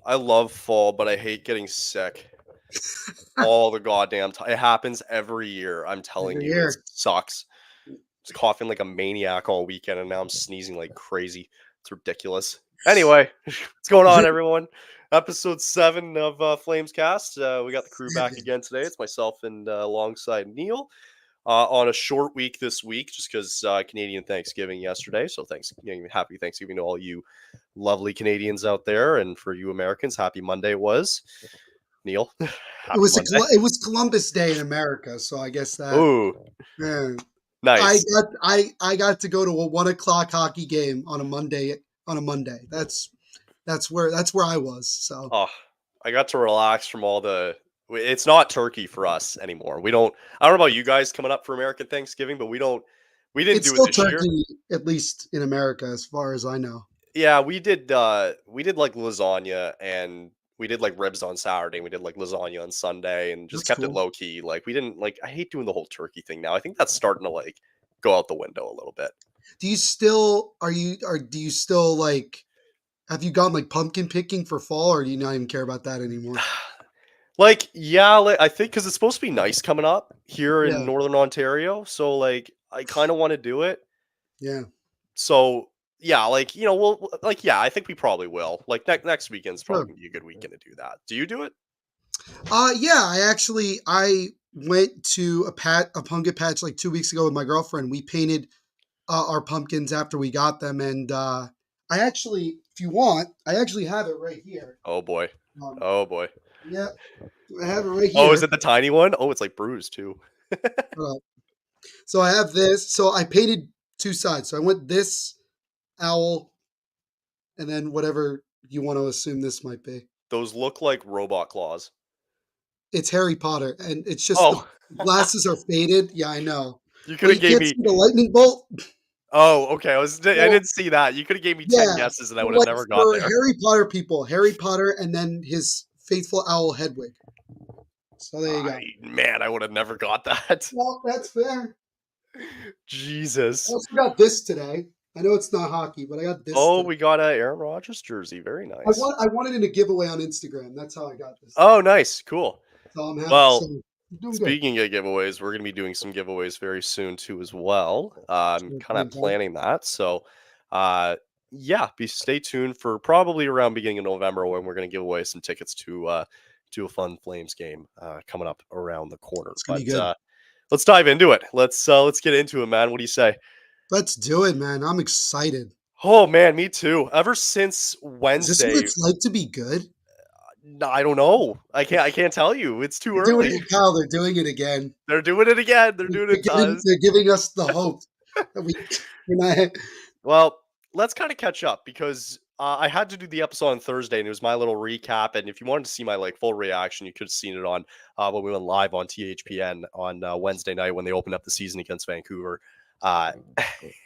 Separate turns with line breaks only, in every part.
I love fall, but I hate getting sick all the goddamn time. It happens every year. I'm telling
Every
you, it
year.
sucks. I was coughing like a maniac all weekend, and now I'm sneezing like crazy. It's ridiculous. Anyway, what's going on, everyone? Episode 7 of Flames Cast. We got the crew back
Seven.
again today. It's myself and alongside Neil on a short week this week, just because Canadian Thanksgiving yesterday. So happy Thanksgiving to all you lovely Canadians out there, and for you Americans, happy Monday it was. Neil,
It
happy
was
Monday.
it was Columbus Day in America, so I guess that.
Ooh,
Yeah.
nice.
I got to go to a 1 o'clock hockey game on a Monday. On a Monday, that's where I was. So
Oh, I got to relax from all the. It's not turkey for us anymore. We don't. I don't know about you guys coming up for American Thanksgiving, but we don't. We didn't
it's
do it
still
this year.
turkey, at least in America, as far as I know.
Yeah, we did. We did like lasagna, and we did like ribs on Saturday. And we did like lasagna on Sunday, and just
That's
kept it
cool.
low key. Like we didn't like. I hate doing the whole turkey thing now. I think that's starting to like go out the window a little bit.
Do you still are you are do you still like have you gone like pumpkin picking for fall, or do you not even care about that anymore?
Like, yeah, like, I think because it's supposed to be nice coming up here in
Yeah,
Northern Ontario, so like I kind of want to do it.
yeah,
So yeah, like like yeah, I think we probably will. Like next weekend's probably
sure.
gonna be a good weekend to do that. Do you do it?
Yeah, I went to a pumpkin patch like 2 weeks ago with my girlfriend. We painted our pumpkins after we got them, and I actually, if you want, I actually have it right here.
Oh boy,
Um,
oh boy.
yeah, I have it right
Oh, is
here.
it the tiny one? Oh, it's like bruised too.
Uh, so I have this. So I painted two sides. So I went this owl, and then whatever you want to assume this might be.
Those look like robot claws.
It's Harry Potter, and it's just the
Oh,
glasses are faded. Yeah, I know.
you could
Well,
have
you
gave
can't
me.
see the lightning bolt.
Oh, okay. I
Well,
didn't see that. You could have gave me 10
yeah,
guesses and I would have
like
never got
for
there.
Harry Potter people, Harry Potter, and then his faithful owl Hedwig. So there you go.
I would have never got that.
Well, that's fair. I
Jesus.
also got this today. I know it's not hockey, but I got this
Oh,
today.
we got a Aaron Rodgers jersey. Very nice.
I wanted in a giveaway on Instagram. That's how I got this
Oh,
today.
nice. Cool.
So I'm happy. So
Well,
I'm doing good.
speaking of giveaways, we're going to be doing some giveaways very soon too as well. I'm
So
kind of
fantastic.
planning that. So, uh, yeah, stay tuned for probably around beginning of November when we're going to give away some tickets to a fun Flames game coming up around the corner.
It's gonna
But
be good.
let's dive into it. Let's get into it, man. What do you say?
Let's do it, man. I'm excited.
Oh man, me too. Ever since
Is this what
Wednesday,
it's like to be good?
I don't know. I can't tell you. It's too
They're doing
early.
it, pal. They're doing it again.
They're doing it again. They're doing it.
They're giving us the hope that we're not.
Well, let's kind of catch up because I had to do the episode on Thursday, and it was my little recap. And if you wanted to see my like full reaction, you could have seen it on when we went live on THPN on Wednesday night when they opened up the season against Vancouver. Uh,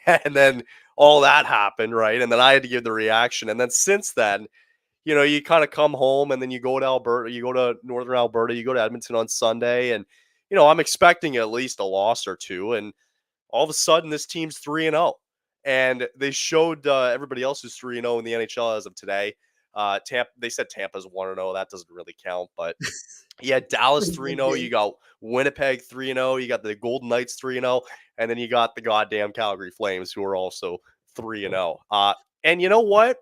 and then all that happened, right? And then I had to give the reaction. And then since then, you kind of come home and then you go to Alberta, you go to Northern Alberta, you go to Edmonton on Sunday, and I'm expecting at least a loss or two. And all of a sudden, this team's 3-0. And they showed everybody else who's 3-0 in the NHL as of today. Tampa, they said Tampa's 1-0. That doesn't really count. But yeah, Dallas 3-0. You got Winnipeg 3-0. You got the Golden Knights 3-0. And then you got the goddamn Calgary Flames who are also 3-0. And you know what?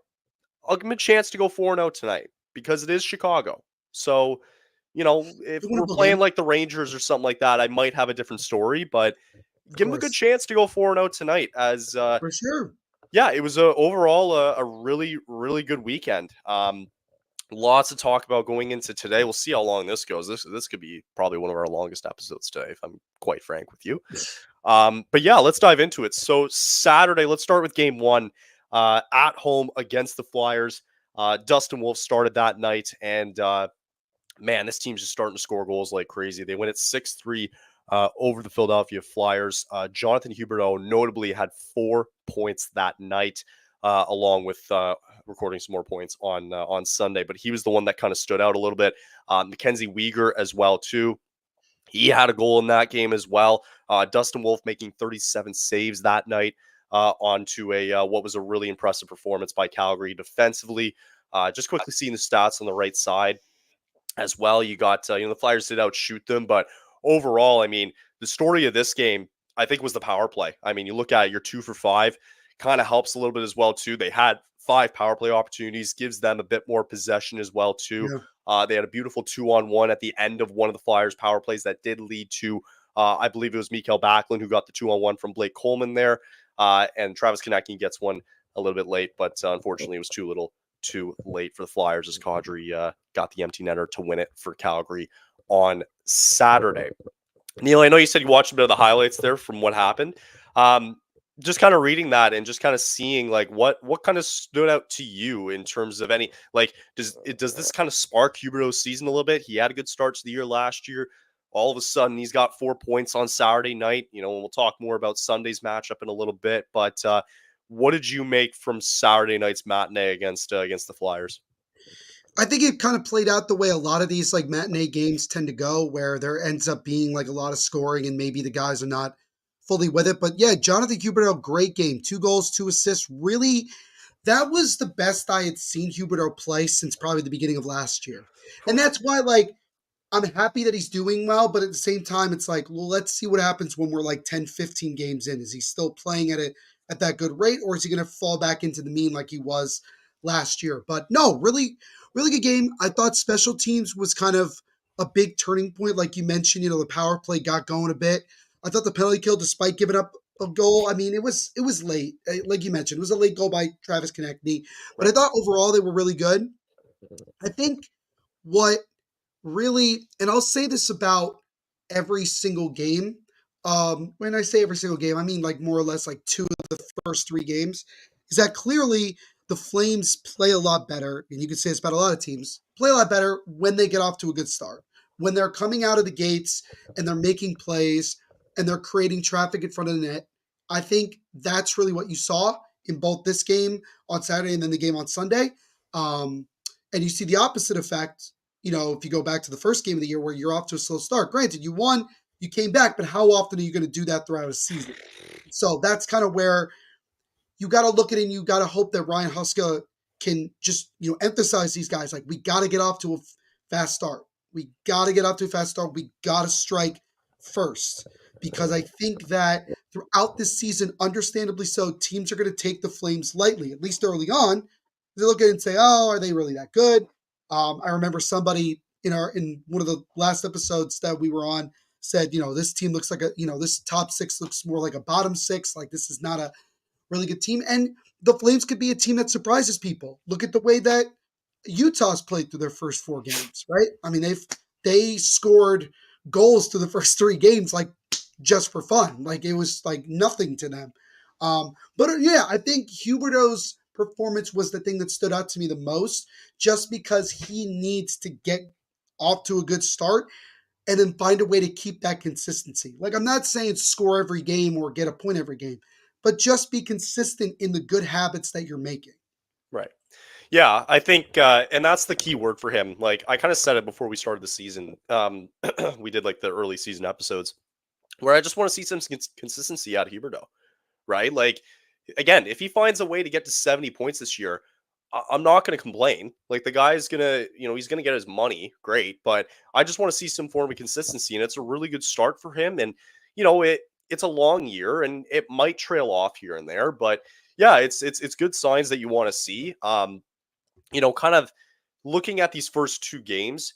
I'll give them a chance to go 4-0 tonight because it is Chicago. So, if we're
Winnable
playing
game
like the Rangers or something like that, I might have a different story. But
of
give him a good
course,
chance to go 4-0 tonight. As
for sure.
yeah, it was overall a really really good weekend. Lots to talk about going into today. We'll see how long this goes. This could be probably one of our longest episodes today, if I'm quite frank with you. But yeah, let's dive into it. So Saturday, let's start with game one at home against the Flyers. Dustin Wolf started that night, and man, this team's just starting to score goals like crazy. They win at 6-3 over the Philadelphia Flyers. Jonathan Huberdeau notably had 4 points that night, along with recording some more points on Sunday. But he was the one that kind of stood out a little bit. Mackenzie Weegar as well too. He had a goal in that game as well. Dustin Wolf making 37 saves that night onto a what was a really impressive performance by Calgary defensively. Just quickly seeing the stats on the right side as well. You got, the Flyers did outshoot them, but overall, I mean, the story of this game, I think, was the power play. I mean, you look at it, you're 2 for 5, kind of helps a little bit as well, too. They had 5 power play opportunities, gives them a bit more possession as well, too.
Yeah.
They had a beautiful 2-on-1 at the end of one of the Flyers' power plays that did lead to, I believe it was Mikael Backlund who got the 2-on-1 from Blake Coleman there. And Travis Konecny gets one a little bit late, but unfortunately it was too late for the Flyers as Kadri got the empty netter to win it for Calgary on Saturday. Neil, I know you said you watched a bit of the highlights there from what happened. Just kind of reading that and just kind of seeing like what kind of stood out to you in terms of any, like, does this kind of spark Huberdeau's season a little bit? He had a good start to the year last year. All of a sudden, he's got 4 points on Saturday night. And we'll talk more about Sunday's matchup in a little bit. But what did you make from Saturday night's matinee against the Flyers?
I think it kind of played out the way a lot of these like matinee games tend to go, where there ends up being like a lot of scoring and maybe the guys are not fully with it. But yeah, Jonathan Huberdeau, great game. 2 goals, 2 assists. Really, that was the best I had seen Huberdeau play since probably the beginning of last year. And that's why, like, I'm happy that he's doing well, but at the same time, it's like, well, let's see what happens when we're like 10, 15 games in. Is he still playing at that good rate, or is he going to fall back into the mean like he was last year? But no, really, really good game. I thought special teams was kind of a big turning point, like you mentioned. The power play got going a bit. I thought the penalty kill, despite giving up a goal, I mean, it was late. Like you mentioned, it was a late goal by Travis Konecny, but I
Right.
thought overall they were really good. I think what really, and I'll say this about every single game. When I say every single game, I mean like more or less like 2 of the first 3 games. Is that clearly the Flames play a lot better, and you can say it's about a lot of teams, play a lot better when they get off to a good start. When they're coming out of the gates and they're making plays and they're creating traffic in front of the net. I think that's really what you saw in both this game on Saturday and then the game on Sunday. Um, and you see the opposite effect if you go back to the first game of the year where you're off to a slow start. Granted, you won, you came back, but how often are you going to do that throughout a season? So that's kind of where you got to look at it, and you got to hope that Ryan Huska can just, emphasize these guys. Like, we got to get off to a fast start. We got to get off to a fast start. We got to strike first, because I think that throughout this season, understandably so, teams are going to take the Flames lightly, at least early on. They look at it and say, "Oh, are they really that good?" I remember somebody in one of the last episodes that we were on said, this team looks like this top 6 looks more like a bottom 6. Like, this is not a really good team. And the Flames could be a team that surprises people. Look at the way that Utah's played through their first 4 games, right? I mean, they scored goals to the first 3 games like just for fun. Like, it was like nothing to them. But yeah, I think Huberdeau's performance was the thing that stood out to me the most, just because he needs to get off to a good start and then find a way to keep that consistency. Like, I'm not saying score every game or get a point every game, but just be consistent in the good habits that you're making.
Right. Yeah, I think, and that's the key word for him. Like, I kind of said it before we started the season. We did like the early season episodes where I just want to see some consistency out of Huberdeau, right? Like, again, if he finds a way to get to 70 points this year, I'm not going to complain. Like, the guy's going to, he's going to get his money. Great. But I just want to see some form of consistency. And it's a really good start for him. And, it's a long year and it might trail off here and there. But yeah, it's good signs that you want to see. Kind of looking at these first 2 games,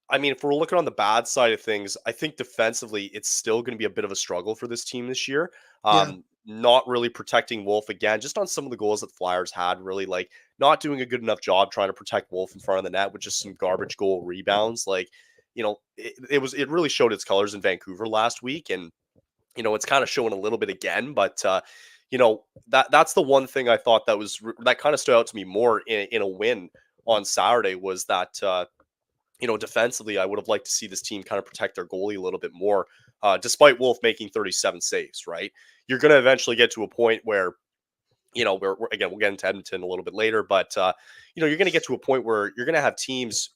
I mean, if we're looking on the bad side of things, I think defensively, it's still going to be a bit of a struggle for this team this year.
Yeah.
Not really protecting Wolf again, just on some of the goals that Flyers had, really like not doing a good enough job trying to protect Wolf in front of the net with just some garbage goal rebounds. Like, it really showed its colors in Vancouver last week. And, it's kind of showing a little bit again, but, that's the one thing I thought that kind of stood out to me more in a win on Saturday was that, defensively, I would have liked to see this team kind of protect their goalie a little bit more, despite Wolf making 37 saves, right? You're going to eventually get to a point where, again, we'll get into Edmonton a little bit later, but, you're going to get to a point where you're going to have teams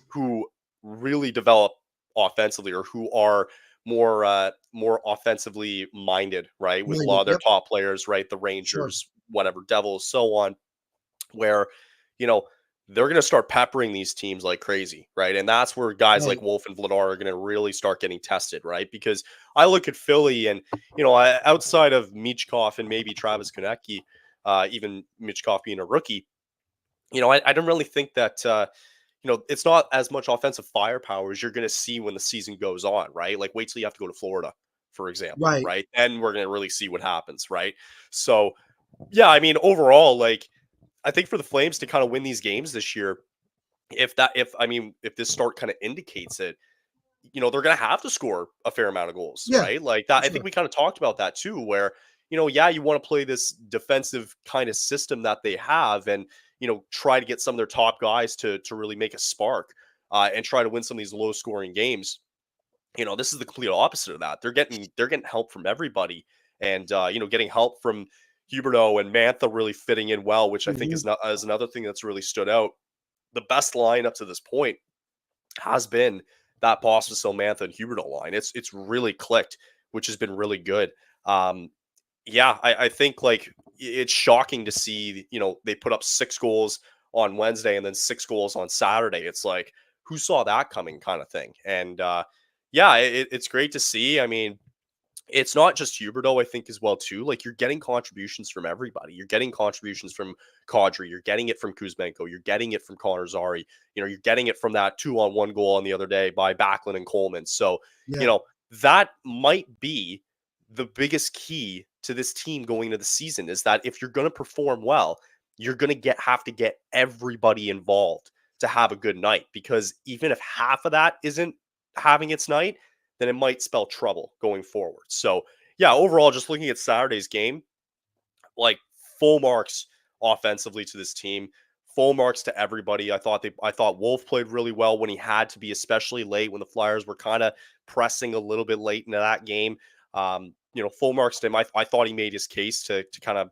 who really develop offensively or who are more offensively minded, right? With a lot of their
Yep.
top players, right? The
Sure.
Rangers, whatever, Devils, so on, where, you know, they're going to start peppering these teams like crazy, right? And that's where guys like
Right.
Wolf and Vladar are going to really start getting tested, right? Because I look at Philly and, outside of Michkov and maybe Travis Konecki, even Michkov being a rookie, I don't really think that, it's not as much offensive firepower as you're going to see when the season goes on, right? Like, wait till you have to go to Florida, for example,
Right.
right? Then we're going to really see what happens, right? So, yeah, I mean, overall, like, I think for the Flames to kind of win these games this year, if this start kind of indicates it, they're going to have to score a fair amount of goals,
Yeah.
right? Like that.
For
I think
sure.
we kind of talked about that too, where, yeah, you want to play this defensive kind of system that they have and, try to get some of their top guys to really make a spark and try to win some of these low scoring games. This is the complete opposite of that. They're getting help from everybody and, getting help from Huberto and Mantha really fitting in well, which I think
Hmm.
is another thing that's really stood out. The best line up to this point has been that Pospisil, Mantha, and Huberto line. It's really clicked, which has been really good. Um, yeah, I think like it's shocking to see, they put up 6 goals on Wednesday and then 6 goals on Saturday. It's like, who saw that coming kind of thing. And yeah, it's great to see. I mean, it's not just Huberto, I think, as well too. Like you're getting contributions from everybody. You're getting contributions from Kadri. You're getting it from Kuzmenko. You're getting it from Connor Zari. You're getting it from that 2-on-1 goal on the other day by Backlund and Coleman. So, you
Yeah.
know, that might be the biggest key to this team going into the season is that if you're going to perform well, you're going to have to get everybody involved to have a good night. Because even if half of that isn't having its night, then it might spell trouble going forward. So, yeah, overall, just looking at Saturday's game, like full marks offensively to this team, full marks to everybody. I thought Wolf played really well when he had to be, especially late when the Flyers were kind of pressing a little bit late into that game. Full marks to him. I thought he made his case to kind of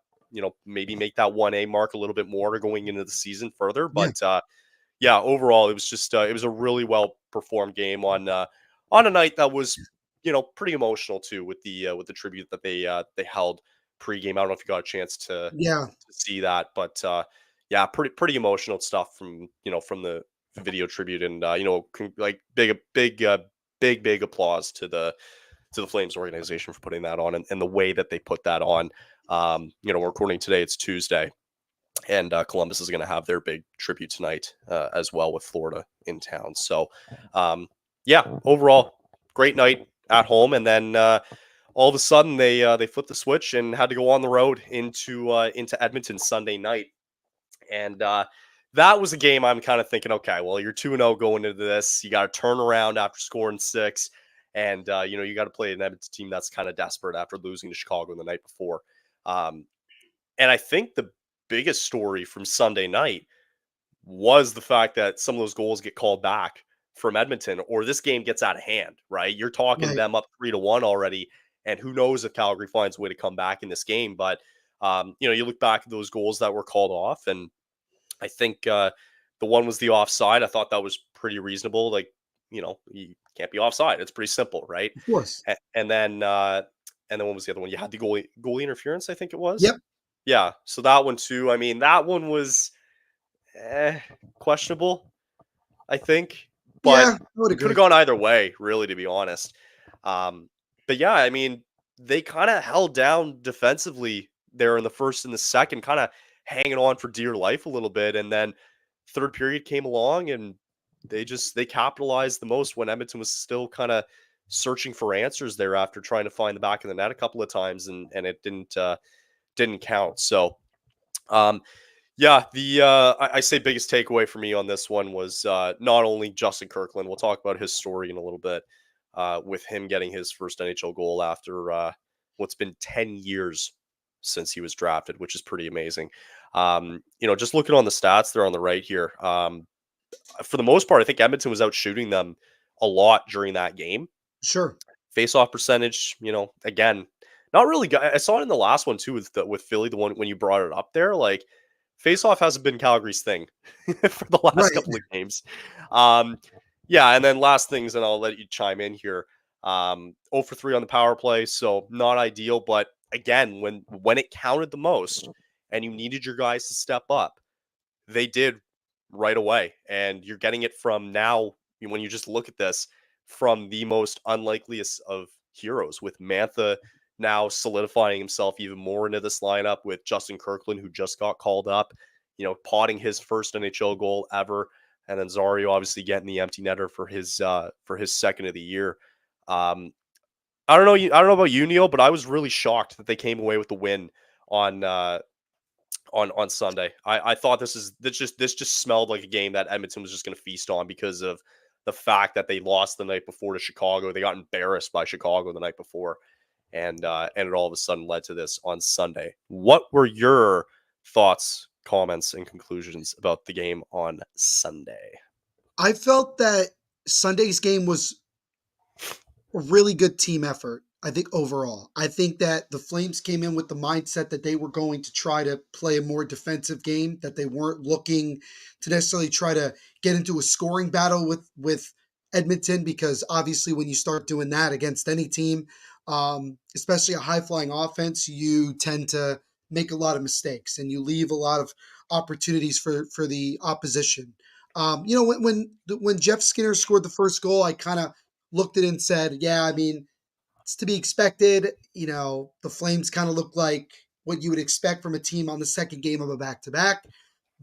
maybe make that 1A mark a little bit more going into the season further.
Yeah.
But yeah, overall, it was just it was a really well performed game on a night that was pretty emotional too with the tribute that they held pregame. I don't know if you got a chance
Yeah.
to see that, but yeah, pretty emotional stuff from the video tribute, and like big applause to the Flames organization for putting that on and the way that they put that on. We're recording today; it's Tuesday, and Columbus is going to have their big tribute tonight as well with Florida in town. So, yeah, overall, great night at home, and then all of a sudden they flipped the switch and had to go on the road into Edmonton Sunday night, and that was a game I'm kind of thinking, okay, well, you're 2-0 going into this, you got to turn around after scoring 6. And you got to play an Edmonton team that's kind of desperate after losing to Chicago the night before. Um, and I think the biggest story from Sunday night was the fact that some of those goals get called back from Edmonton, or this game gets out of hand, right? You're talking
Right.
them up 3-1 already, and who knows if Calgary finds a way to come back in this game. But you look back at those goals that were called off, and I think the one was the offside. I thought that was pretty reasonable. Like, you can't be offside. It's pretty simple, right?
Of course.
And then what was the other one? You had the goalie interference, I think it was.
Yep.
Yeah, so that one too. I mean, that one was questionable, I think, but
Yeah. I would
it could have
agree.
gone either way, really, to be honest. Um, but yeah, I mean, they kind of held down defensively there in the first and the second, kind of hanging on for dear life a little bit, and then third period came along and they capitalized the most when Edmonton was still kind of searching for answers there after trying to find the back of the net a couple of times, and it didn't count. So yeah, I say biggest takeaway for me on this one was not only Justin Kirkland. We'll talk about his story in a little bit, with him getting his first NHL goal after what's been 10 years since he was drafted, which is pretty amazing. Just looking on the stats there on the right here, for the most part, I think Edmonton was out shooting them a lot during that game.
Sure.
Face-off percentage, again, not really. I saw it in the last one too with Philly, the one when you brought it up there. Like, face-off hasn't been Calgary's thing for the last
Right.
couple of games. Um, yeah, and then last things, and I'll let you chime in here. 0 for 3 on the power play, so not ideal. But again, when it counted the most, and you needed your guys to step up, they did right away. And you're getting it from now, when you just look at this, from the most unlikeliest of heroes, with Mantha now solidifying himself even more into this lineup, with Justin Kirkland, who just got called up, potting his first NHL goal ever, and then Zario obviously getting the empty netter for his second of the year. Um, I don't know. I don't know about you, Neil, but I was really shocked that they came away with the win on on Sunday. I thought this just smelled like a game that Edmonton was just going to feast on, because of the fact that they lost the night before to Chicago. They got embarrassed by Chicago the night before, and it all of a sudden led to this on Sunday. What were your thoughts, comments, and conclusions about the game on Sunday?
I felt that Sunday's game was a really good team effort. I think overall, I think that the Flames came in with the mindset that they were going to try to play a more defensive game, that they weren't looking to necessarily try to get into a scoring battle with Edmonton, because obviously when you start doing that against any team, especially a high flying offense, you tend to make a lot of mistakes and you leave a lot of opportunities for the opposition. When Jeff Skinner scored the first goal, I kind of looked at it and said, yeah, I mean, it's to be expected. The Flames kind of look like what you would expect from a team on the second game of a back to back.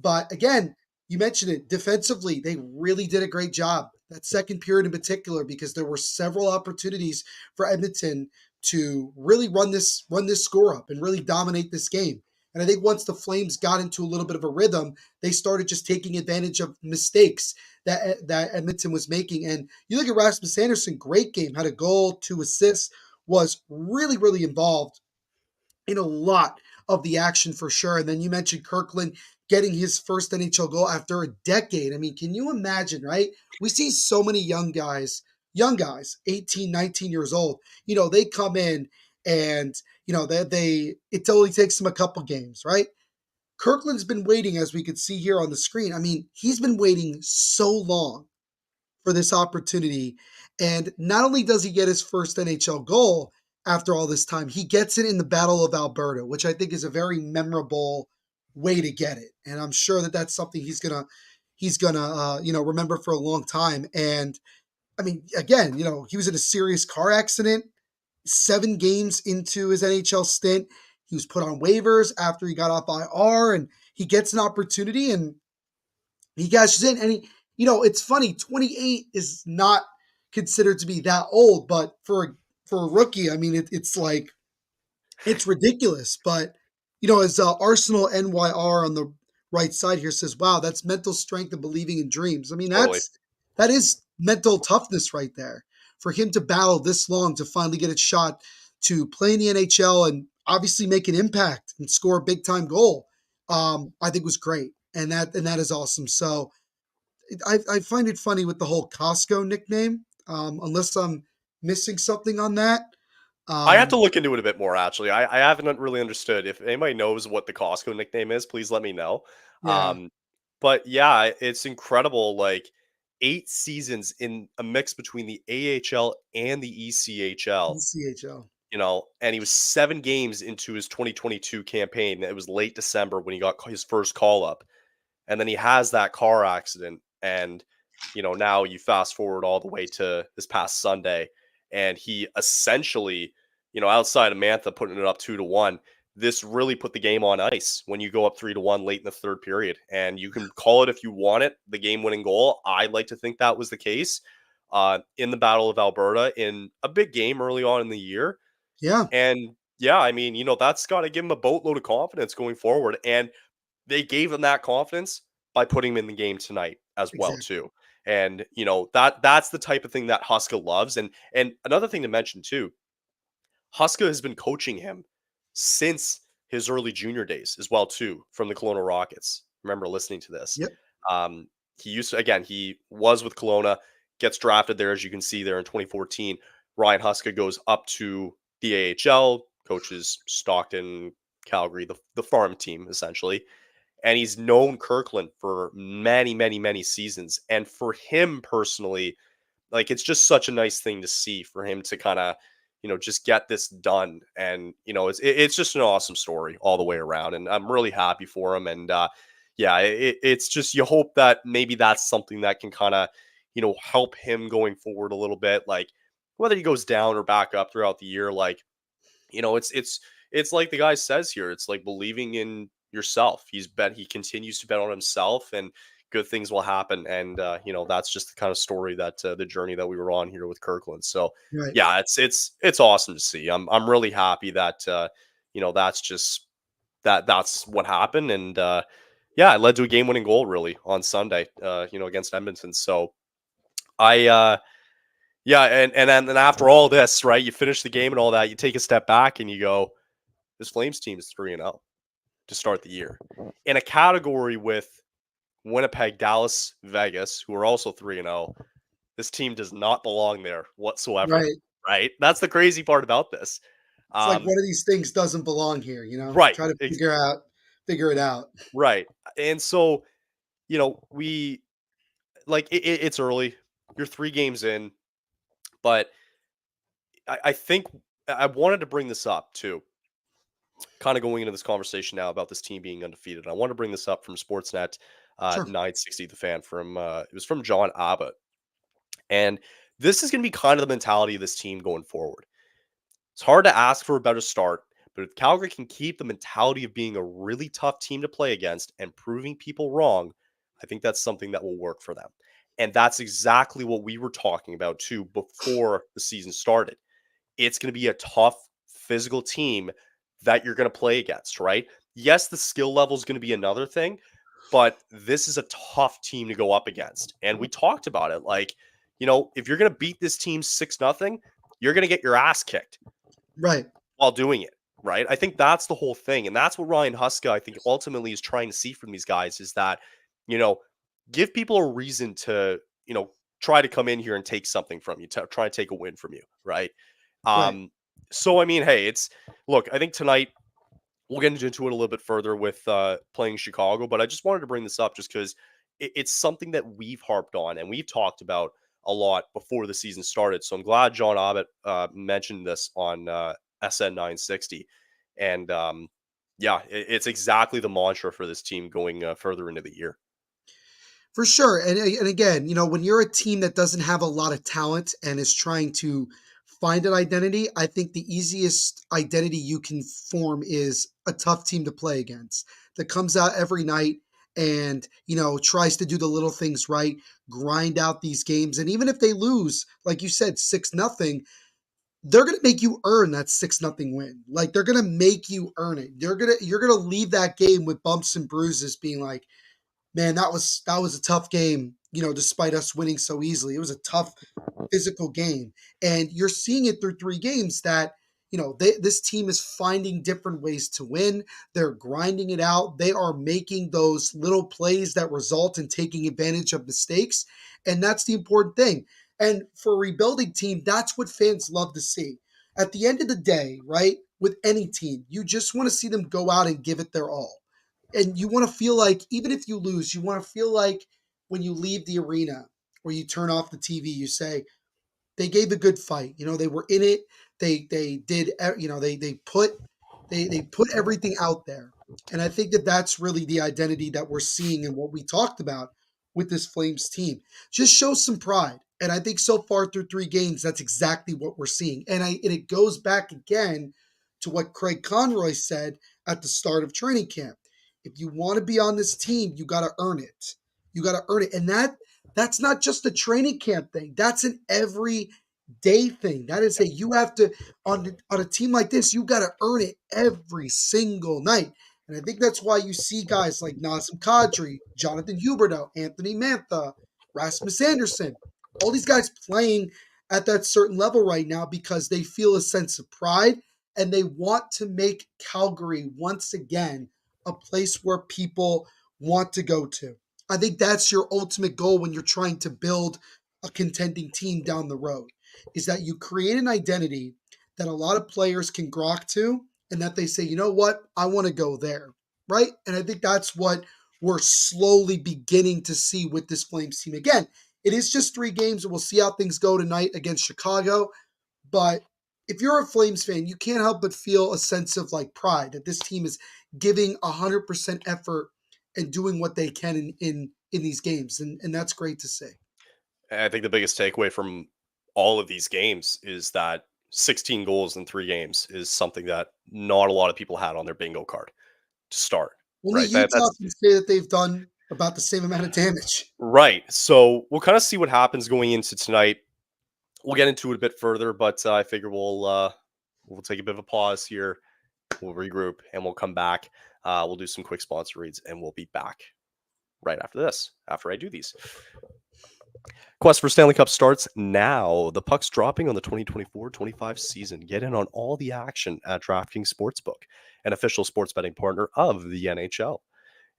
But again, you mentioned it defensively, they really did a great job that second period in particular, because there were several opportunities for Edmonton to really run this score up and really dominate this game. And I think once the Flames got into a little bit of a rhythm, they started just taking advantage of mistakes that Edmonton was making. And you look at Rasmus Anderson, great game, had a goal, 2 assists, was really, really involved in a lot of the action for sure. And then you mentioned Kirkland getting his first NHL goal after a decade. I mean, can you imagine, right? We see so many young guys, 18, 19 years old, they come in and, they it only takes them a couple games, right? Kirkland's been waiting, as we could see here on the screen. I mean, he's been waiting so long for this opportunity. And not only does he get his first NHL goal after all this time, he gets it in the Battle of Alberta, which I think is a very memorable way to get it. And I'm sure that that's something he's gonna remember for a long time. And I mean, again, he was in a serious car accident 7 games into his NHL stint. He was put on waivers after he got off IR, and he gets an opportunity and he cashes in. And it's funny. 28 is not considered to be that old, but for a rookie, I mean, it's like it's ridiculous. But as Arsenal NYR on the right side here says, "Wow, that's mental strength and believing in dreams." I mean,
Totally.
that is mental toughness right there. For him to battle this long to finally get a shot to play in the NHL and obviously make an impact and score a big time goal, I think was great, and that is awesome. So I find it funny with the whole Costco nickname, unless I'm missing something on that.
I have to
Um,
look into it a bit more, actually. I haven't really understood. If anybody knows what the Costco nickname is, please let me know.
yeah,
But yeah, it's incredible. Like, 8 seasons in a mix between the AHL and the ECHL,
ECHL.
and he was 7 games into his 2022 campaign. It was late December when he got his first call up. And then he has that car accident. And, now you fast forward all the way to this past Sunday, and he essentially, outside of Mantha putting it up 2-1, this really put the game on ice when you go up 3-1 late in the third period. And you can call it if you want it, the game winning goal. I like to think that was the case in the Battle of Alberta in a big game early on in the year.
Yeah,
And yeah, I mean, that's got to give him a boatload of confidence going forward. And they gave him that confidence by putting him in the game tonight as well
exactly.
too. And that's the type of thing that Huska loves. And another thing to mention too, Huska has been coaching him since his early junior days as well too, from the Kelowna Rockets. Remember listening to this.
Yep.
Um, he was with Kelowna, gets drafted there, as you can see there in 2014. Ryan Huska goes up to the AHL, coaches Stockton, Calgary, the farm team essentially, and he's known Kirkland for many, many, many seasons. And for him personally, like, it's just such a nice thing to see for him to kind of, just get this done. And it's just an awesome story all the way around. And I'm really happy for him. And yeah, it's just you hope that maybe that's something that can kind of, help him going forward a little bit. Like whether he goes down or back up throughout the year, like it's like the guy says here. It's like believing in yourself. He continues to bet on himself, and good things will happen. And that's just the kind of story that the journey that we were on here with Kirkland. So
Right.
yeah, it's awesome to see. I'm really happy that that's just that's what happened. And yeah, it led to a game winning goal really on Sunday, against Edmonton. So I yeah, and then after all this, right, you finish the game and all that, you take a step back and you go, this Flames team is 3-0 to start the year. In a category with Winnipeg, Dallas, Vegas, who are also 3-0, this team does not belong there whatsoever,
Right.
right? That's the crazy part about this.
It's like
Um,
one of these things doesn't belong here, you know?
right,
Try to figure it out.
right. And so, we like it's early. You're 3 games in, but I think I wanted to bring this up too, kind of going into this conversation now about this team being undefeated. I want to bring this up from Sportsnet
Sure.
960 The Fan from it was from John Abbott, and this is going to be kind of the mentality of this team going forward. It's hard to ask for a better start, but if Calgary can keep the mentality of being a really tough team to play against and proving people wrong, I think that's something that will work for them. And that's exactly what we were talking about too before the season started. It's going to be a tough physical team that you're going to play against, right? Yes, the skill level is going to be another thing, but this is a tough team to go up against. And we talked about it. Like, if you're going to beat this team 6-0, you're going to get your ass kicked
Right.
while doing it, right? I think that's the whole thing. And that's what Ryan Huska, I think, ultimately is trying to see from these guys is that, you know, give people a reason to, try to come in here and take something from you, to try to take a win from you, right?
Right.
So I mean, hey, look, I think tonight we'll get into it a little bit further with playing Chicago, but I just wanted to bring this up just because it's something that we've harped on and we've talked about a lot before the season started. So I'm glad John Abbott mentioned this on SN 960, and yeah, it's exactly the mantra for this team going further into the year.
For sure. And again, when you're a team that doesn't have a lot of talent and is trying to find an identity, I think the easiest identity you can form is a tough team to play against that comes out every night and, tries to do the little things right, grind out these games. And even if they lose, like you said, 6-0, they're gonna make you earn that 6-0 win. Like they're gonna make you earn it. You're gonna leave that game with bumps and bruises, being like, man, that was a tough game. Despite us winning so easily, it was a tough physical game, and you're seeing it through 3 games that this team is finding different ways to win. They're grinding it out. They are making those little plays that result in taking advantage of mistakes, and that's the important thing. And for a rebuilding team, that's what fans love to see. At the end of the day, right, with any team, you just want to see them go out and give it their all, and you want to feel like even if you lose, you want to feel like when you leave the arena or you turn off the TV, you say they gave a good fight. They were in it. They did. They put everything out there, and I think that that's really the identity that we're seeing and what we talked about with this Flames team. Just show some pride. And I think so far through 3 games, that's exactly what we're seeing. And it goes back again to what Craig Conroy said at the start of training camp. If you want to be on this team, you got to earn it. You got to earn it. And that's not just a training camp thing. That's an every day thing. That is you have to on a team like this, you got to earn it every single night. And I think that's why you see guys like Nazem Kadri, Jonathan Huberto, Anthony Mantha, Rasmus Anderson, all these guys playing at that certain level right now because they feel a sense of pride and they want to make Calgary once again a place where people want to go to. I think that's your ultimate goal when you're trying to build a contending team down the road is that you create an identity that a lot of players can grok to and that they say, you know what, I want to go there. Right. And I think that's what we're slowly beginning to see with this Flames team. Again, it is just 3 games and we'll see how things go tonight against Chicago. But if you're a Flames fan, you can't help but feel a sense of like pride that this team is giving 100% effort and doing what they can in these games, and that's great to see.
And I think the biggest takeaway from all of these games is that 16 goals in 3 games is something that not a lot of people had on their bingo card to start,
Only
right?
Utah
That's
can say that they've done about the same amount of damage.
right. So we'll kind of see what happens going into tonight. We'll get into it a bit further, but I figure we'll take a bit of a pause here. We'll regroup and we'll come back. We'll do some quick sponsor reads and we'll be back right after this. After I do these. Quest for Stanley Cup starts now. The puck's dropping on the 2024-25 season. Get in on all the action at DraftKings Sportsbook, an official sports betting partner of the NHL.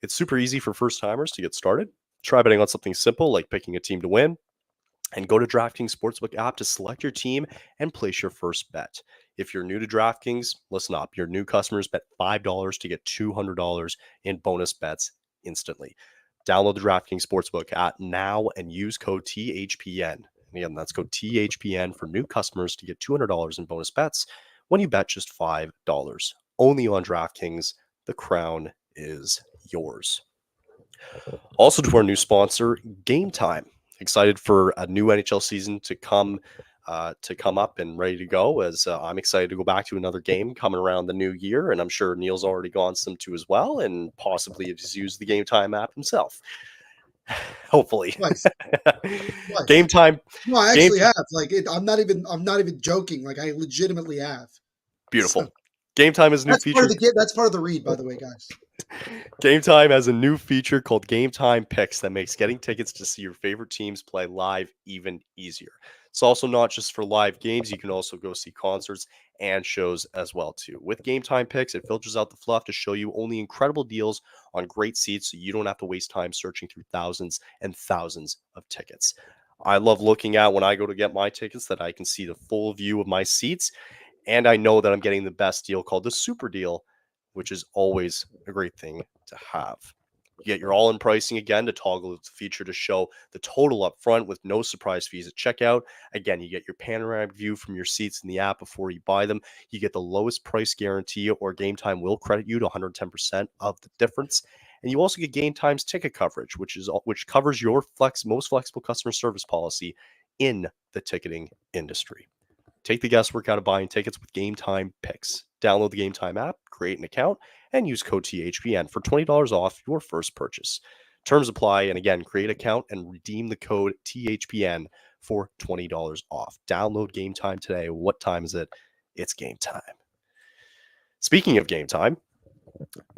It's super easy for first timers to get started. Try betting on something simple like picking a team to win, and go to DraftKings Sportsbook app to select your team and place your first bet. If you're new to DraftKings, listen up. Your new customers bet $5 to get $200 in bonus bets instantly. Download the DraftKings Sportsbook app now and use code THPN. Again, that's code THPN for new customers to get $200 in bonus bets when you bet just $5. Only on DraftKings. The crown is yours. Also, to our new sponsor, Game Time. Excited for a new NHL season to come up and ready to go. As I'm excited to go back to another game coming around the new year, and I'm sure Neil's already gone some too as well, and possibly has used the Game Time app himself. Hopefully,
Twice,
Game
twice.
Time.
No, I
Game
actually have. Like, I'm not even joking. Like, I legitimately have. So
Beautiful. Game Time is a new
that's part of
feature.
the that's part of the read, by the way, guys.
Game Time has a new feature called Game Time Picks that makes getting tickets to see your favorite teams play live even easier. It's also not just for live games. You can also go see concerts and shows as well too. With Game Time Picks, it filters out the fluff to show you only incredible deals on great seats so you don't have to waste time searching through thousands and thousands of tickets. I love looking at when I go to get my tickets that I can see the full view of my seats, and I know that I'm getting the best deal called the Super Deal, which is always a great thing to have. You get your all-in pricing again to toggle the feature to show the total up front with no surprise fees at checkout. Again, you get your panoramic view from your seats in the app before you buy them. You get the lowest price guarantee, or Game Time will credit you to 110% of the difference. And you also get Game Time's ticket coverage, which covers your most flexible customer service policy in the ticketing industry. Take the guesswork out of buying tickets with Game Time Picks. Download the Game Time app, create an account, and use code THPN for $20 off your first purchase. Terms apply, and again, create an account and redeem the code THPN for $20 off. Download Game Time today. What time is it? It's game time. Speaking of game time,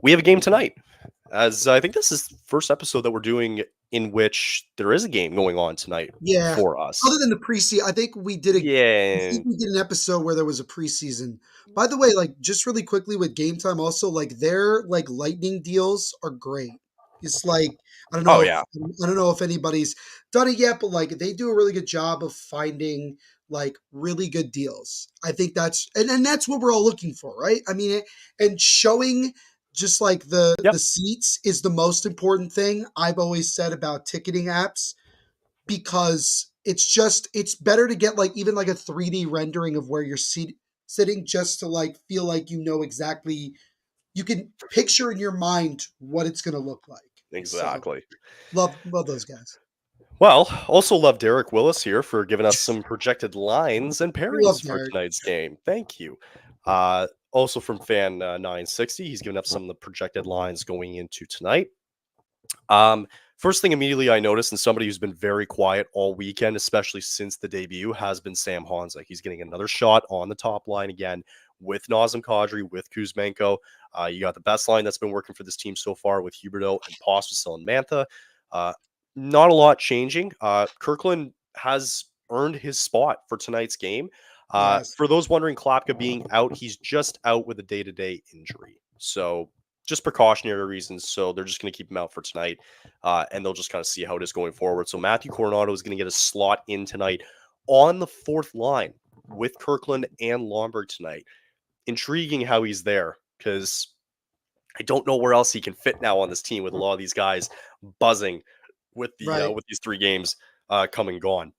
we have a game tonight. As I think this is the first episode that we're doing in which there is a game going on tonight
Yeah.
for us.
Other than the preseason, I think we did an episode where there was a preseason. By the way, like just really quickly with Game Time, also like their like lightning deals are great. It's like
Oh, yeah.
I don't know if anybody's done it yet, but like they do a really good job of finding like really good deals. I think and that's what we're all looking for, right? I mean, and showing just like
Yep.
the seats is the most important thing I've always said about ticketing apps, because it's better to get like even like a 3D rendering of where you're sitting, just to like feel like you know exactly, you can picture in your mind what it's going to look like. So
Exactly.
love those guys.
Well, also love Derek Willis here for giving us some projected lines and
Love
pairings for
Derek.
tonight's game. Thank you. Also from fan 960, he's given up some of the projected lines going into tonight. First thing immediately I noticed, and somebody who's been very quiet all weekend, especially since the debut, has been Sam Honza. He's getting another shot on the top line again with Nazem Kadri, with Kuzmenko. You got the best line that's been working for this team so far with Huberdeau and Pospisil and Mantha. Not a lot changing. Kirkland has earned his spot for tonight's game.
Yes.
For those wondering, Klapka being out, he's just out with a day-to-day injury. So just precautionary reasons. So they're just going to keep him out for tonight, and they'll just kind of see how it is going forward. So Matthew Coronado is going to get a slot in tonight on the fourth line with Kirkland and Lomberg tonight. Intriguing how he's there, because I don't know where else he can fit now on this team with a lot of these guys buzzing with with these 3 games come and gone.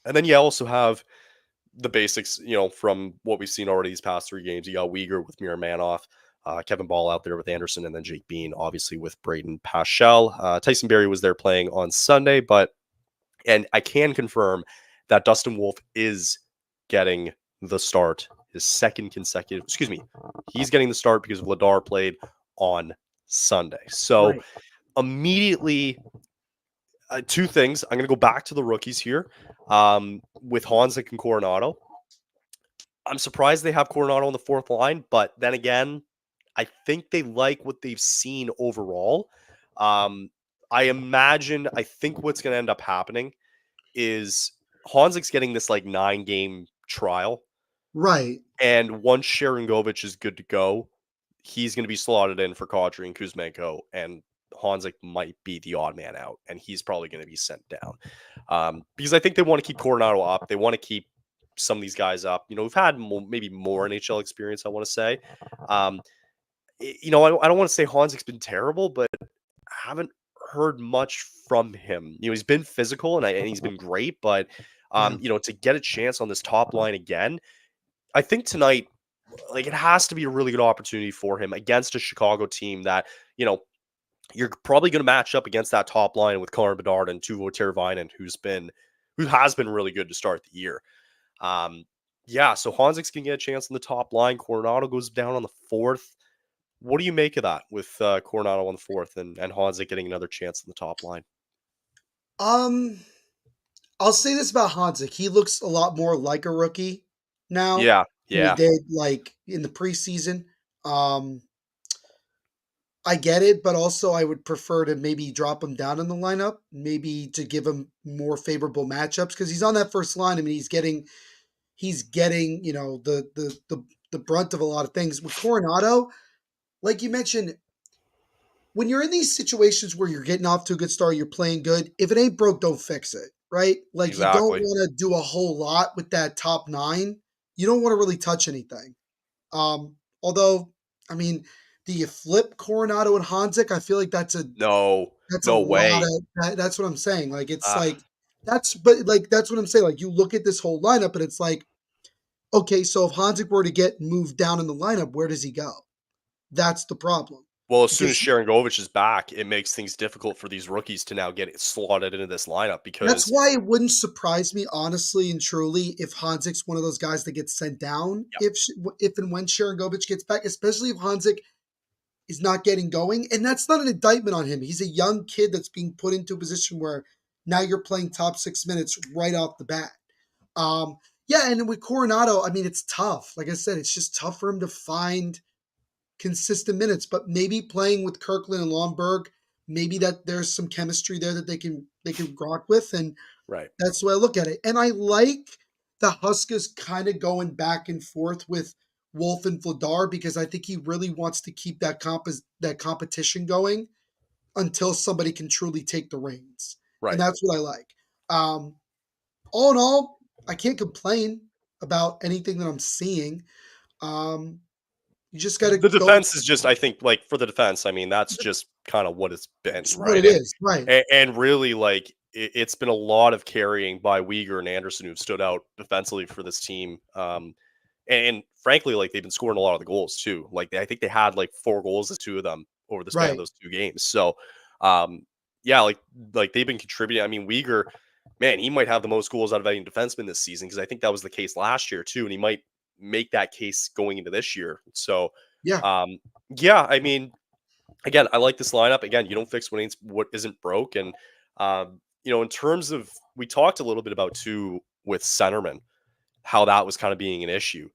And then you also have the basics, from what we've seen already these past 3 games. You got Uyghur with Miromanov. Kevin Ball out there with Anderson, and then Jake Bean, obviously with Braden Paschal. Tyson Berry was there playing on Sunday, and I can confirm that Dustin Wolf is getting the start, his second consecutive. Excuse me, he's getting the start because Vladar played on Sunday. So
Right.
immediately, two things. I'm going to go back to the rookies here with Hanzik and Coronado. I'm surprised they have Coronado on the fourth line, but then again, I think they like what they've seen overall. Um, I think what's going to end up happening is Hanzik's getting this like 9-game trial.
Right.
And once Sharangovich is good to go, he's going to be slotted in for Kadri and Kuzmenko, and Hanzik might be the odd man out, and he's probably going to be sent down. Because I think they want to keep Coronado up. They want to keep some of these guys up. We've had maybe more NHL experience, I want to say. I don't want to say Hanzik's been terrible, but I haven't heard much from him. He's been physical and he's been great, but
Yeah.
to get a chance on this top line again, I think tonight, like, it has to be a really good opportunity for him against a Chicago team that, you're probably going to match up against that top line with Connor Bedard and Teuvo Teravainen, who has been really good to start the year. So Hanzik's going to get a chance on the top line. Coronado goes down on the fourth. What do you make of that with Coronado on the fourth and Hanzik getting another chance on the top line?
Um, I'll say this about Hanzik. He looks a lot more like a rookie now
Yeah,
than he
yeah,
did like in the preseason. Um, I get it, but also I would prefer to maybe drop him down in the lineup, maybe to give him more favorable matchups because he's on that first line. I mean, he's getting the brunt of a lot of things with Coronado. Like you mentioned, when you're in these situations where you're getting off to a good start, you're playing good. If it ain't broke, don't fix it, right? Like you don't
exactly.
want to do a whole lot with that top nine. You don't want to really touch anything. Although, I mean, do you flip Coronado and Hanzik? I feel like
No,
that's a
no
lot
way.
of that's what I'm saying. Like it's
Uh,
like that's what I'm saying. Like you look at this whole lineup and it's like, okay, so if Hanzik were to get moved down in the lineup, where does he go? That's the problem.
well, as soon as
Because
Sharangovich is back, it makes things difficult for these rookies to now get it slotted into this lineup
that's
because,
why it wouldn't surprise me, honestly and truly, if Hanzik's one of those guys that gets sent down
yep,
if and when Sharangovich gets back, especially if Hanzik is not getting going. And that's not an indictment on him. He's a young kid that's being put into a position where now you're playing top 6 minutes right off the bat. Yeah, and with Coronado, I mean, it's tough. Like I said, it's just tough for him to find consistent minutes. But maybe playing with Kirkland and Lomberg, maybe that there's some chemistry there that they can grok with, and
right.
that's the way I look at it. And I like the Huskers kind of going back and forth with Wolf and Vladar because I think he really wants to keep that competition going until somebody can truly take the reins. And
Right.
that's what I like. Um, all in all, I can't complain about anything that I'm seeing. Um, you just got to
The
go with
defense is just, I think, like, for the defense, I mean, that's just kind of what it's been,
it's what
right?
it is, right?
And really, like, it's been a lot of carrying by Uyghur and Anderson who've stood out defensively for this team. And frankly, like, they've been scoring a lot of the goals too. Like, I think they had like 4 goals, the two of them, over the span of
Right.
those 2 games. So, um, yeah, like they've been contributing. I mean, Uyghur, man, he might have the most goals out of any defenseman this season because I think that was the case last year too, and he might make that case going into this year. So,
Yeah.
um, yeah, I mean, again, I like this lineup. Again, you don't fix what isn't broke, and in terms of, we talked a little bit about too with centerman, how that was kind of being an issue.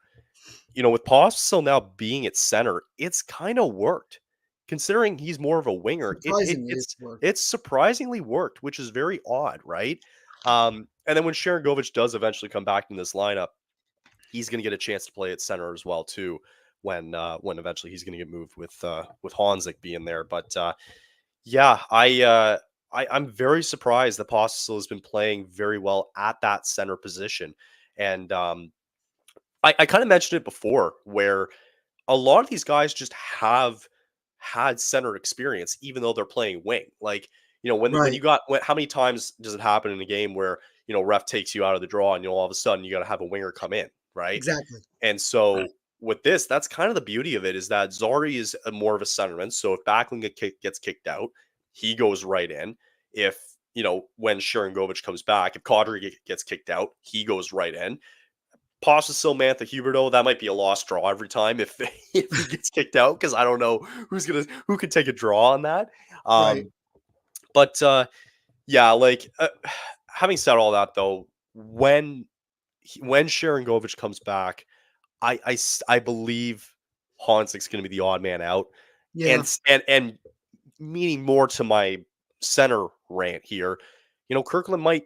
With Pospisil now being at center, it's kind of worked. Considering he's more of a winger,
Surprisingly, it's worked.
it's surprisingly worked, which is very odd, right? And then when Sharon Govich does eventually come back in this lineup, he's going to get a chance to play at center as well too. When eventually he's going to get moved with Hanzik being there, but yeah, I'm very surprised that Pospisil has been playing very well at that center position, and I kind of mentioned it before, where a lot of these guys just have had center experience, even though they're playing wing. Like, when
Right.
you how many times does it happen in a game where, ref takes you out of the draw and, all of a sudden you got to have a winger come in, right?
Exactly.
And so with this, that's kind of the beauty of it is that Zari is more of a centerman. So if Backlund gets kicked out, he goes right in. If, when Sharangovich comes back, if Kadri gets kicked out, he goes right in. Pospisil, Mantha, Huberto, that might be a lost draw every time if if he gets kicked out because I don't know who could take a draw on that.
Right.
But yeah, like having said all that though, when Sharangovich comes back, I believe Honzek's going to be the odd man out,
Yeah.
and meaning more to my center rant here, Kirkland might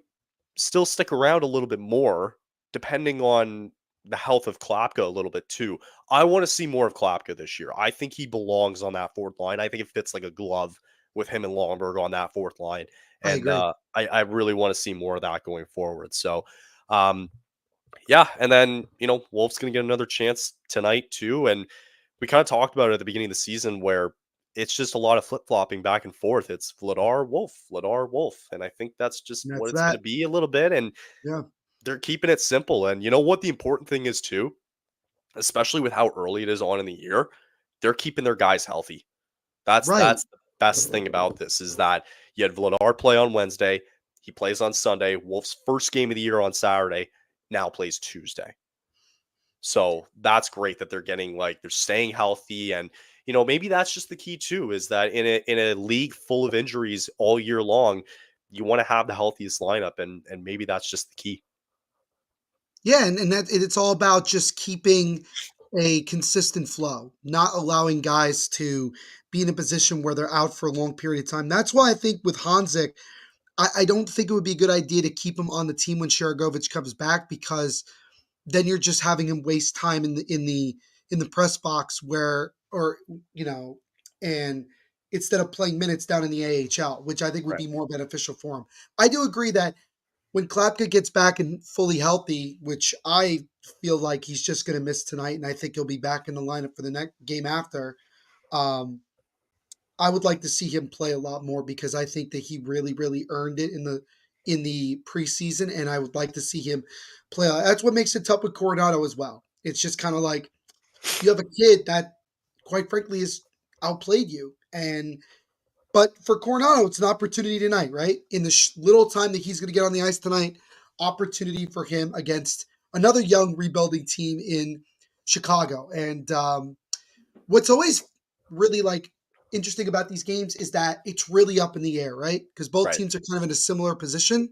still stick around a little bit more, depending on the health of Klapka a little bit too. I want to see more of Klapka this year. I think he belongs on that fourth line. I think it fits like a glove with him and Longberg on that fourth line,
I
and
agree.
I really want to see more of that going forward. So, yeah, and then Wolf's going to get another chance tonight too, and we kind of talked about it at the beginning of the season where it's just a lot of flip flopping back and forth. It's Vladar Wolf, and I think that's just
And
what
that's
it's going
that.
to be a little bit. And
Yeah.
they're keeping it simple. And you know what the important thing is too, especially with how early it is on in the year, they're keeping their guys healthy.
Right.
That's the best thing about this is that you had Vladar play on Wednesday, he plays on Sunday. Wolf's first game of the year on Saturday, now plays Tuesday. So that's great that they're getting they're staying healthy, and maybe that's just the key too is that in a league full of injuries all year long, you want to have the healthiest lineup, and maybe that's just the key.
Yeah, and it's all about just keeping a consistent flow, not allowing guys to be in a position where they're out for a long period of time. That's why I think with Hanzik, I don't think it would be a good idea to keep him on the team when Sharagovich comes back because then you're just having him waste time in the press box where or you know and instead of playing minutes down in the AHL, which I think would
Right.
be more beneficial for him. I do agree that when Klapka gets back and fully healthy, which I feel like he's just going to miss tonight, and I think he'll be back in the lineup for the next game after. Um, I would like to see him play a lot more because I think that he really, really earned it in the preseason, and I would like to see him play. That's what makes it tough with Coronado as well. It's just kind of like you have a kid that, quite frankly, has outplayed you, and but for Coronado, it's an opportunity tonight, right? In the little time that he's going to get on the ice tonight, opportunity for him against another young rebuilding team in Chicago. And what's always really interesting about these games is that it's really up in the air, right? Because both
Right.
teams are kind of in a similar position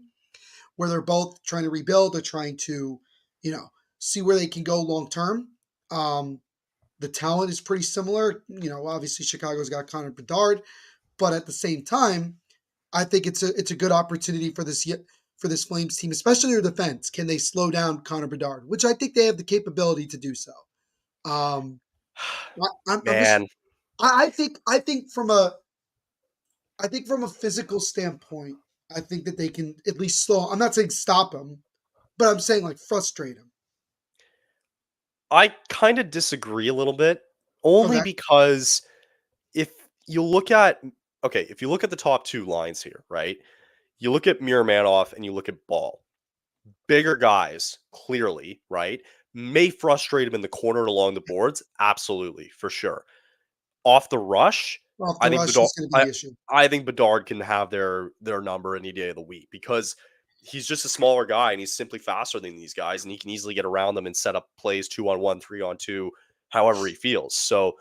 where they're both trying to rebuild, they're trying to, you know, see where they can go long term. Um, the talent is pretty similar. Obviously Chicago's got Connor Bedard, but at the same time, I think it's a good opportunity for this Flames team, especially their defense. Can they slow down Connor Bedard? Which I think they have the capability to do so. Um, I'm just
Man,
I think from a physical standpoint, I think that they can at least slow. I'm not saying stop him, but I'm saying frustrate him.
I kind of disagree a little bit, only
Okay.
because if you look at if you look at the top two lines here, right? You look at Miramanoff and you look at Ball. Bigger guys, clearly, right? May frustrate him in the corner and along the boards, absolutely, for sure. Off the rush,
Off
I
the
think
rush
Bedard
is going to be
I
the issue.
I think Bedard can have their number any day of the week because he's just a smaller guy and he's simply faster than these guys and he can easily get around them and set up plays 2-on-1, 3-on-2, however he feels. So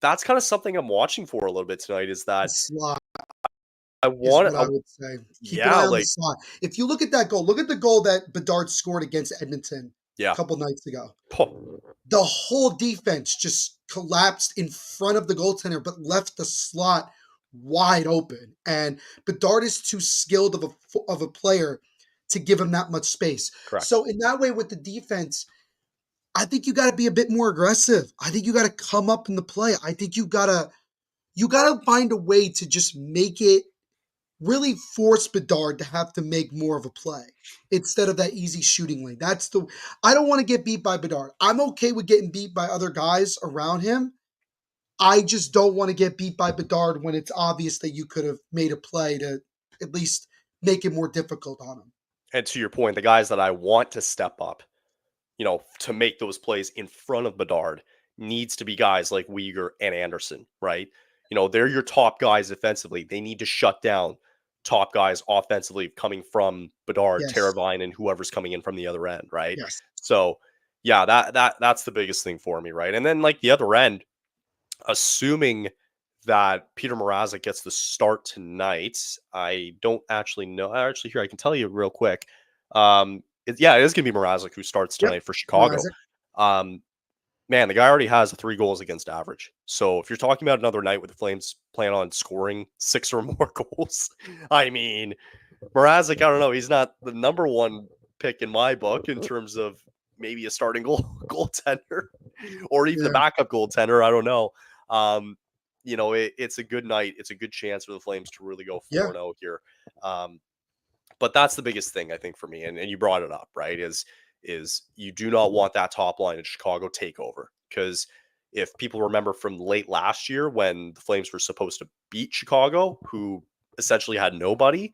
that's kind of something I'm watching for a little bit tonight is
The
that
slot
I
is
want
what I
I,
would say. Keep an
yeah,
eye on the
like
slot. If you look at that goal, look at the goal that Bedard scored against Edmonton a
yeah.
couple nights ago.
Puh.
The whole defense just collapsed in front of the goaltender, but left the slot wide open. And Bedard is too skilled of a player to give him that much space.
Correct.
So in that way, with the defense, I think you got to be a bit more aggressive. I think you got to come up in the play. I think you got to find a way to just make it really force Bedard to have to make more of a play instead of that easy shooting lane. I don't want to get beat by Bedard. I'm okay with getting beat by other guys around him. I just don't want to get beat by Bedard when it's obvious that you could have made a play to at least make it more difficult on him.
And to your point, the guys that I want to step up, to make those plays in front of Bedard needs to be guys like Uyghur and Anderson, right? They're your top guys defensively. They need to shut down top guys offensively coming from Bedard,
Yes.
Teravainen, and whoever's coming in from the other end, right?
Yes.
So yeah, that's the biggest thing for me, right? And then like the other end, assuming that Peter Mrazek gets the start tonight, I don't actually know. Actually, here I can tell you real quick. It is going to be Mrazek who starts
Yep.
tonight for Chicago.
Mrazek.
Um, Man, the guy already has 3 goals against average. So if you're talking about another night with the Flames plan on scoring 6 or more goals, I mean, Mrazek, I don't know. He's not the number one pick in my book in terms of maybe a starting goaltender or even the
Yeah.
backup goaltender. I don't know. It's a good night. It's a good chance for the Flames to really go
Yeah.
4-0 here. But that's the biggest thing I think for me. And you brought it up, right? Is you do not want that top line in Chicago takeover, because if people remember from late last year when the Flames were supposed to beat Chicago, who essentially had nobody,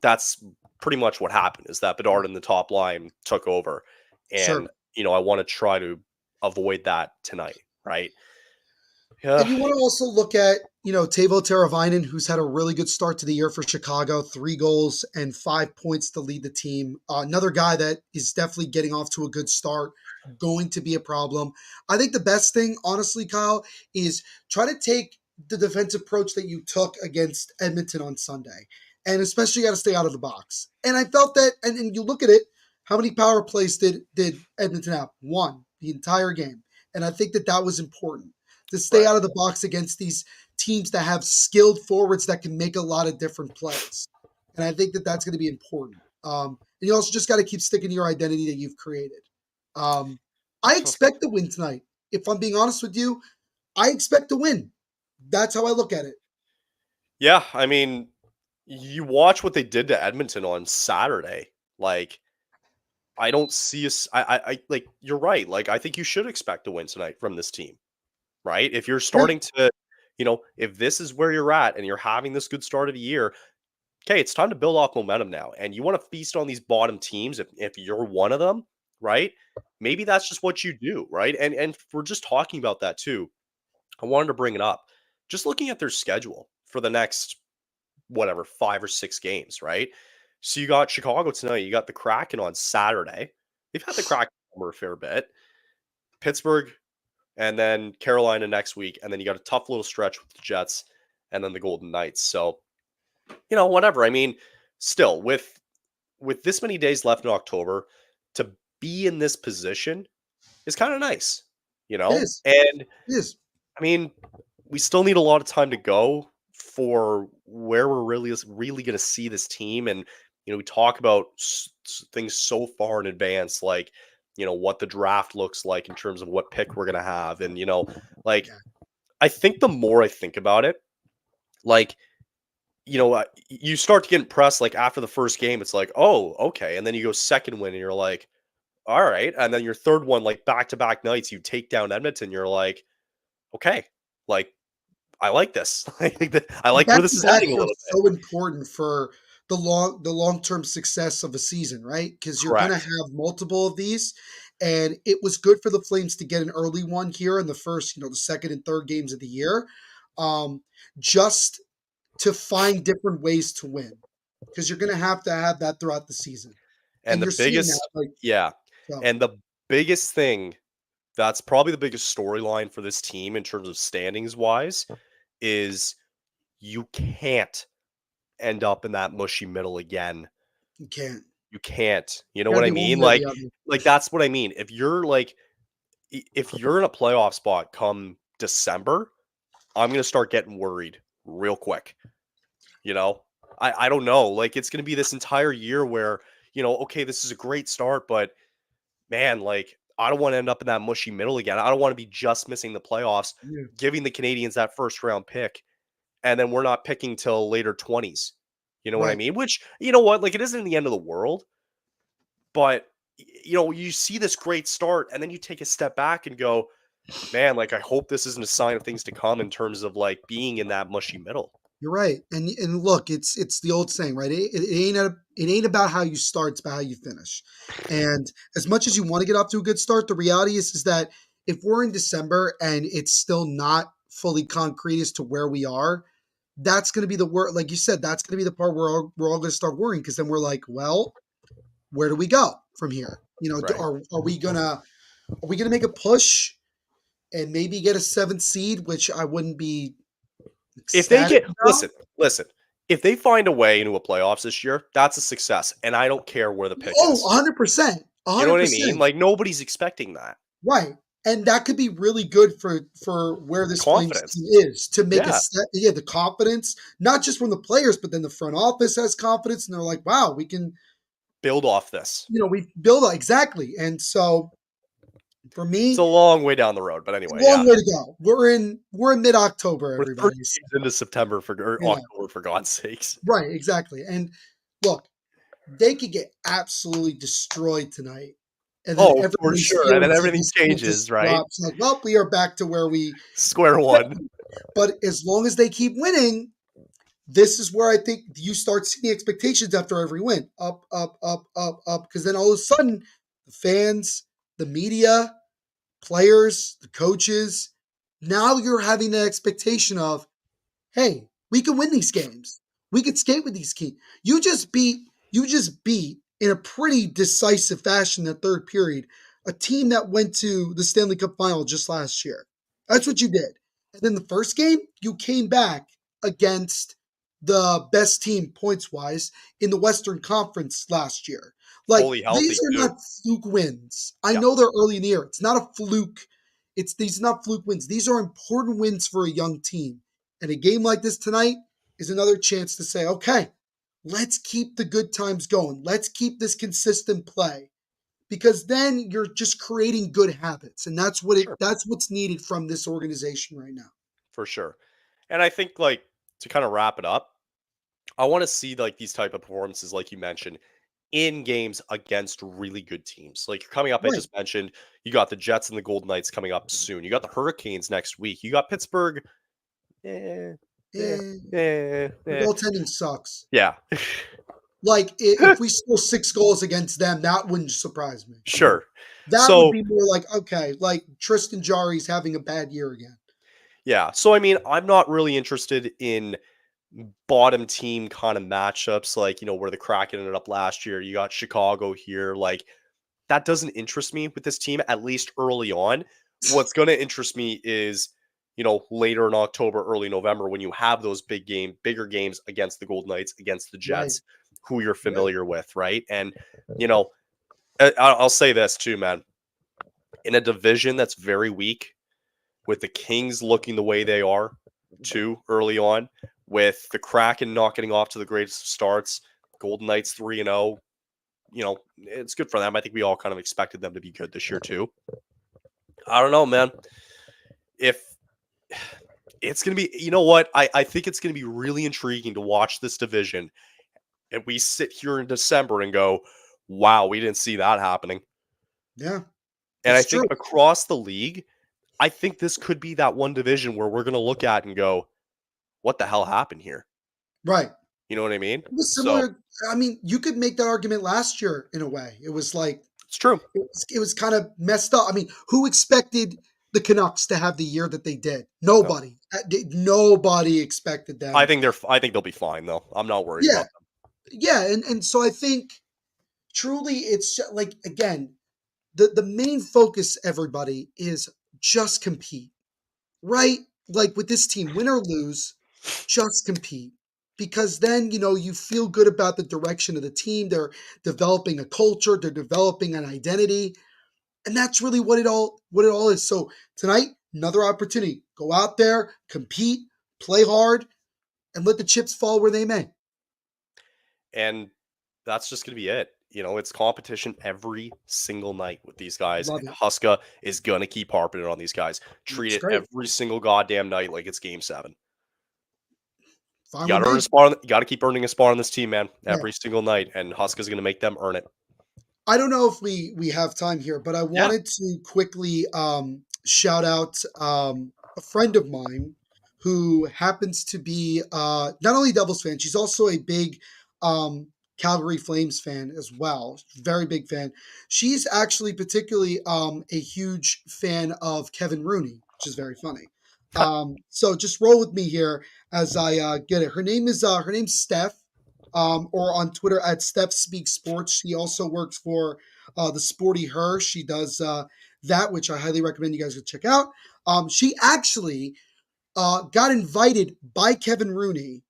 that's pretty much what happened, is that Bedard in the top line took over. And,
Sure.
I want to try to avoid that tonight, right? Yeah.
And you want to also look at, Teuvo Teravainen, who's had a really good start to the year for Chicago, 3 goals and 5 points to lead the team. Another guy that is definitely getting off to a good start, going to be a problem. I think the best thing, honestly, Kyle, is try to take the defensive approach that you took against Edmonton on Sunday. And especially got to stay out of the box. And I felt that, and you look at it, how many power plays did Edmonton have? 1 the entire game. And I think that was important to stay
Right.
out of the box against these teams that have skilled forwards that can make a lot of different plays. And I think that that's going to be important. And you also just got to keep sticking to your identity that you've created. I expect to win tonight. If I'm being honest with you, I expect to win. That's how I look at it.
Yeah, I mean, you watch what they did to Edmonton on Saturday. Like, I don't see us. Like, you're right. Like, I think you should expect to win tonight from this team, right? If you're
Yeah.
starting to, if this is where you're at and you're having this good start of the year, okay, it's time to build off momentum now. And you want to feast on these bottom teams if you're one of them, right? Maybe that's just what you do, right? And we're just talking about that too. I wanted to bring it up. Just looking at their schedule for the next whatever 5 or 6 games, right? So you got Chicago tonight, you got the Kraken on Saturday. They've had the Kraken over a fair bit. Pittsburgh, and then Carolina next week, and then you got a tough little stretch with the Jets, and then the Golden Knights. So, whatever. I mean, still with this many days left in October, to be in this position is kind of nice,
It is.
And
It is.
I mean, we still need a lot of time to go for where we're really going to see this team. And, we talk about things so far in advance, like, what the draft looks like in terms of what pick we're going to have. And, like,
Yeah.
I think the more I think about it, like, you start to get impressed, like after the first game, it's like, oh, okay. And then you go second win and you're like, all right. And then your third one, like back to back nights, you take down Edmonton. You're like, okay, like, I like this. I like where
Back
this
to
is
back
heading a
are
little bit.
so important for the long term success of a season, right? Because you're gonna
Correct.
have multiple of these, and it was good for the Flames to get an early one here in the first, the second and third games of the year, um, just to find different ways to win. Because you're gonna have to have that throughout the season,
And
and
the
you're seeing that,
biggest,
like
yeah.
so.
And the biggest thing that's probably the biggest storyline for this team in terms of standings wise is you can't end up in that mushy middle again.
You can't.
You can't. You know
You
what
gotta
I
be one
mean?
way or the
Like,
other.
that's what I mean. If you're like, if you're in a playoff spot come December, I'm gonna start getting worried real quick. You know, I don't know. Like, it's gonna be this entire year where, okay, this is a great start, but man, like, I don't want to end up in that mushy middle again. I don't want to be just missing the playoffs,
Yeah.
giving the Canadians that first round pick, and then we're not picking till later 20s. You know what I
Right.
mean? Which, you know what, like, it isn't the end of the world, but you see this great start, and then you take a step back and go, man, like, I hope this isn't a sign of things to come in terms of like being in that mushy middle.
You're right, and look, it's the old saying, right? It ain't about how you start; it's about how you finish. And as much as you want to get off to a good start, the reality is that if we're in December and it's still not fully concrete as to where we are, that's going to be the work. Like you said, that's going to be the part where we're all going to start worrying because then we're like, well, where do we go from here?
Right.
Are we gonna make a push and maybe get a seventh seed, which I wouldn't be
If they
ecstatic
get
about?
listen, if they find a way into a playoffs this year, that's a success, and I don't care where the pick
Oh,
is.
100%.
You know what I mean?
100%.
Like nobody's expecting that.
Right. And that could be really good for where this Flames
Confidence.
team is to make a
Yeah,
step. Yeah, the confidence, not just from the players, but then the front office has confidence, and they're like, "Wow, we can."
build off this.
We build exactly. And so for
It's
me,
a long way down the road, but
it's a
anyway,
long
yeah.
way to go. We're in mid October,
We're 30
everybody. So,
games into September or
yeah,
October for God's sakes.
right, exactly. And look, they could get absolutely destroyed tonight. And then
Oh, for
everybody's
sure. And then
feelings of
everything
this team
changes,
just
right?
drops. Like, well, we are back to where we.
Square one.
But as long as they keep winning, this is where I think you start seeing the expectations after every win. Up, up, up, up, up. Because then all of a sudden, the fans, the media, players, the coaches, now you're having the expectation of, hey, we can win these games. We could skate with these teams. You just beat in a pretty decisive fashion in the third period a team that went to the Stanley Cup final just last year. That's what you did. And then the first game, you came back against the best team points wise in the Western Conference last year. Like
Fully
these
healthy
are
too.
not fluke wins. I
Yeah,
know they're early in the year. It's not a fluke. It's these are not fluke wins. These are important wins for a young team. And a game like this tonight is another chance to say, okay, let's keep the good times going. Let's keep this consistent play. Because then you're just creating good habits. And
sure.
that's what's needed from this organization right now.
For sure. And I think like to kind of wrap it up, I want to see like these type of performances, like you mentioned, in games against really good teams. Like you're coming up, I
Right.
just mentioned, you got the Jets and the Golden Knights coming up soon. You got the Hurricanes next week. You got Pittsburgh. Eh, eh,
Eh, the
eh.
goaltending sucks.
Yeah.
Like if we score 6 goals against them, that wouldn't surprise me.
Sure.
That would
So,
be more like, okay, like Tristan Jari's having a bad year again.
yeah. So, I mean, I'm not really interested in bottom team kind of matchups like, where the Kraken ended up last year. You got Chicago here. Like, that doesn't interest me with this team, at least early on. What's going to interest me is, later in October, early November, when you have those bigger games against the Golden Knights, against the
Right.
Jets, who you're
Yeah.
familiar with, right? And, I'll say this too, man. In a division that's very weak, with the Kings looking the way they are, too, early on, with the Kraken not getting off to the greatest of starts, Golden Knights 3-0, it's good for them. I think we all kind of expected them to be good this year, too. I don't know, man. If it's going to be, you know what? I think it's going to be really intriguing to watch this division. And we sit here in December and go, wow, we didn't see that happening.
Yeah.
And I
It's
think
true.
across the league, I think this could be that one division where we're going to look at and go, what the hell happened here?
Right.
You know what I mean?
It was
So
similar. I mean, you could make that argument last year in a way. It was like
it's true.
it was kind of messed up. I mean, who expected the Canucks to have the year that they did?
No,
Nobody. Nobody expected them.
I think they'll be fine though. I'm not worried
Yeah,
about them.
yeah, and so I think truly it's like again, the main focus everybody is just compete, right? Like with this team, win or lose, just compete. Because then, you feel good about the direction of the team. They're developing a culture, they're developing an identity. And that's really what it all is. So tonight, another opportunity. Go out there, compete, play hard, and let the chips fall where they may.
And that's just going to be it. It's competition every single night with these guys.
Love
And
it.
Huska is going to keep harping it on these guys. Treat
It's
it
great.
every single goddamn night like it's game 7. You
Fine
got
with
to earn a
me.
spot. You got to keep earning a spot on this team, man,
Yeah.
every single night. And Huska's going to make them earn it.
I don't know if we have time here, but I
Yeah.
wanted to quickly shout out a friend of mine who happens to be not only a Devils fan, she's also a big um, Calgary Flames fan as well. Very big fan. She's actually particularly a huge fan of Kevin Rooney, which is very funny. So just roll with me here as I get it. Her name's Steph, or on Twitter at Steph Speaks Sports. She also works for the Sporty Her. She does that, which I highly recommend you guys go check out. She actually got invited by Kevin Rooney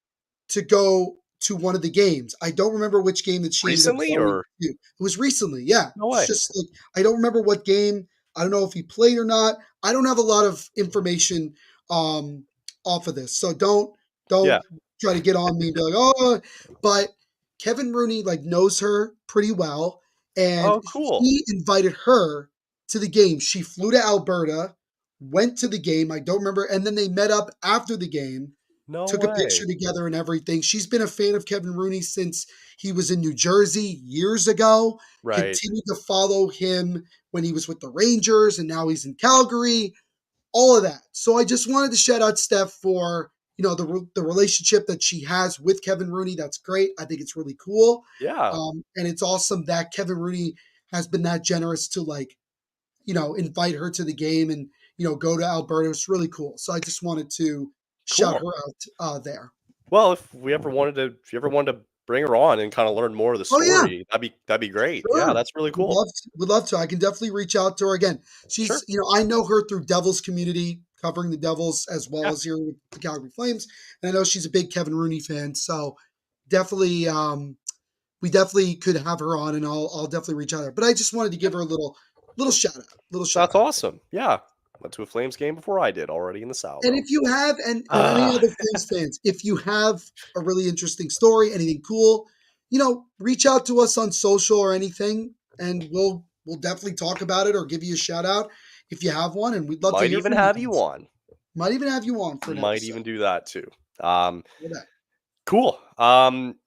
to go to one of the games. I don't remember which game that she ended up
Recently,
going
or
to. It was recently, yeah.
no
It's
way?
just like I don't remember what game. I don't know if he played or not. I don't have a lot of information um, off of this, so don't
Yeah.
try to get on me and be like, oh. But Kevin Rooney like knows her pretty well, and
Oh, cool.
he invited her to the game. She flew to Alberta, went to the game. I don't remember, and then they met up after the game,
No
took a
way.
picture together and everything. She's been a fan of Kevin Rooney since he was in New Jersey years ago,
Right.
continued to follow him when he was with the Rangers, and now he's in Calgary, all of that. So I just wanted to shout out Steph for, the relationship that she has with Kevin Rooney. That's great. I think it's really cool.
Yeah.
And it's awesome that Kevin Rooney has been that generous to invite her to the game and, go to Alberta. It's really cool. So I just wanted to shout
Cool.
her out there.
Well, if you ever wanted to bring her on and kind of learn more of the
Oh yeah,
story, that'd be great. Yeah,
sure.
that's really
Would
cool.
love to, would love to. I can definitely reach out to her again.
Sure.
She's, I know her through Devils community, covering the Devils as well
Yeah.
as here with the Calgary Flames. And I know she's a big Kevin Rooney fan. So definitely, we definitely could have her on, and I'll definitely reach out to her. But I just wanted to give her a little shout out,
That's awesome. Yeah. Went to a Flames game before I did already in the Saddle
And
Dome.
if you have, and any
Ah,
other Flames fans, if you have a really interesting story, anything cool, reach out to us on social or anything, and we'll definitely talk about it or give you a shout out if you have one, and we'd love to
might
hear
even
from you
have you
guys.
on.
Might even have you on for an
Might even
episode.
do that too. Um,
For that.
cool.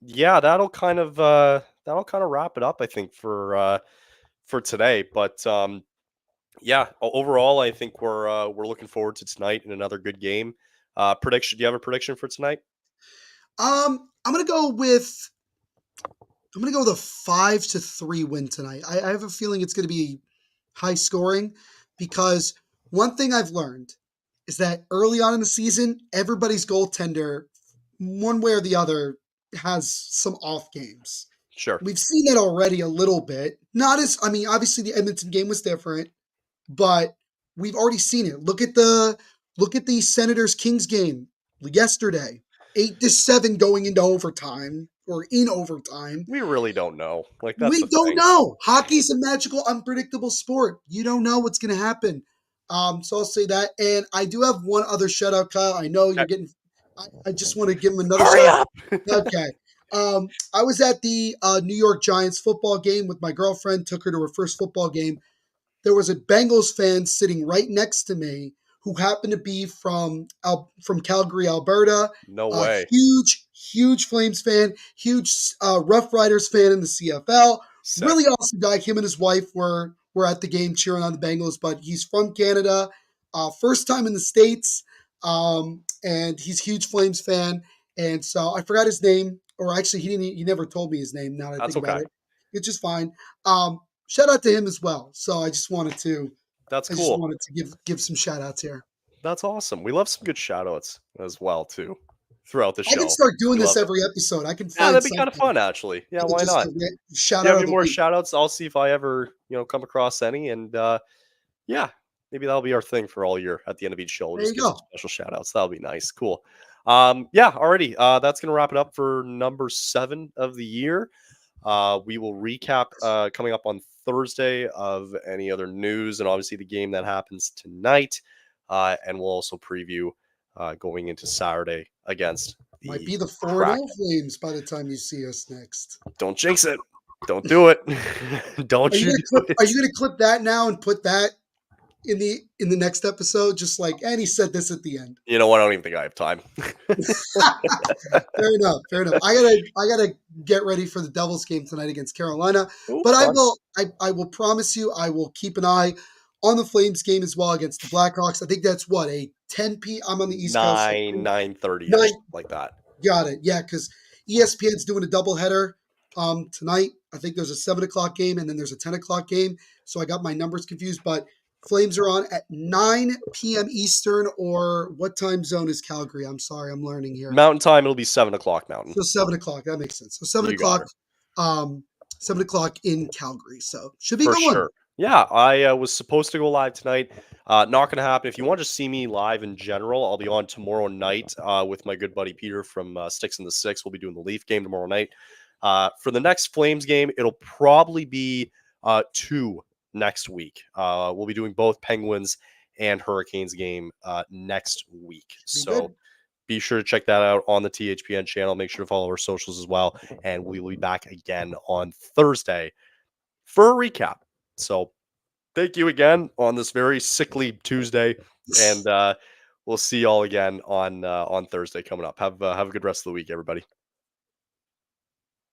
Yeah, that'll kind of wrap it up, I think, for today. But yeah, overall, I think we're looking forward to tonight and another good game. Prediction? Do you have a prediction for tonight?
I'm gonna go with a 5-3 win tonight. I have a feeling it's gonna be high scoring because one thing I've learned is that early on in the season, everybody's goaltender, one way or the other, has some off games.
Sure.
We've seen that already a little bit. Not as, I mean, obviously the Edmonton game was different, but we've already seen it. Look at the Senators Kings game yesterday. 8-7 going into overtime or in overtime.
We really don't know. Like, that's
We
the
don't
thing.
know. Hockey's a magical, unpredictable sport. You don't know what's going to happen. So I'll say that. And I do have one other shout out, Kyle. I know you're
Okay.
getting. I just want to give him another
Hurry
shout
up!
out. Okay. I was at the New York Giants football game with my girlfriend. Took her to her first football game. There was a Bengals fan sitting right next to me who happened to be from Calgary, Alberta.
No way.
Huge Flames fan, huge Rough Riders fan in the CFL.
Sick.
Really awesome guy. Him and his wife were at the game cheering on the Bengals, but he's from Canada, first time in the States, and he's a huge Flames fan. And so I forgot his name, or actually he never told me his name. Now that I
That's
think about
okay.
it, it's just fine. Shout out to him as well. So I just wanted to
That's cool.
give some shout outs here.
That's awesome. We love some good shout outs as well, too, throughout the
I can
show.
start doing
We
this
love it.
every episode. I can
Yeah,
find
that'd be kind of
something.
fun, actually. Yeah,
And
why
just
not?
a shout
Do you
out
have
of
any
the
more
week.
shout outs? I'll see if I ever, come across any. And yeah, maybe that'll be our thing for all year at the end of each show. We'll
There
just
you
give some
go.
special shout outs. That'll be nice. Cool. Yeah, already. That's going to wrap it up for number 7 of the year. We will recap coming up on Thursday of any other news and obviously the game that happens tonight. And we'll also preview going into Saturday against
Might
the
be the 4-0
Kraken.
Flames by the time you see us next.
Don't jinx it. Don't do it. Don't
Are you
you
gonna
do
clip?
it.
Are you gonna clip that now and put that in the next episode? Just like, and he said this at the end.
You know what? I don't even think I have time.
Fair enough. Fair enough. I gotta get ready for the Devils game tonight against Carolina.
Ooh,
But
fun.
I will promise you I will keep an eye on the Flames game as well against the Blackhawks. I think that's what, a 10 p. I'm on the East Coast. So
9:30
9
like that.
Got it. Yeah, because ESPN's doing a doubleheader tonight. I think there's a 7 o'clock game and then there's a 10 o'clock game. So I got my numbers confused, but Flames are on at 9 p.m. Eastern, or what time zone is Calgary? I'm sorry, I'm learning here.
Mountain time, it'll be 7 o'clock Mountain.
So 7 o'clock, that makes sense. So seven
You got
o'clock, 7 o'clock in Calgary. So should be a
For
good one.
sure. Yeah, I was supposed to go live tonight. Not going to happen. If you want to see me live in general, I'll be on tomorrow night with my good buddy Peter from Sticks in the Six. We'll be doing the Leaf game tomorrow night. For the next Flames game, it'll probably be 2 next week. We'll be doing both Penguins and Hurricanes game next week.
Be
So
good.
be sure to check that out on the THPN channel. Make sure to follow our socials as well. And we will be back again on Thursday for a recap. So thank you again on this very sickly Tuesday. And we'll see y'all again on Thursday coming up. Have a good rest of the week, everybody.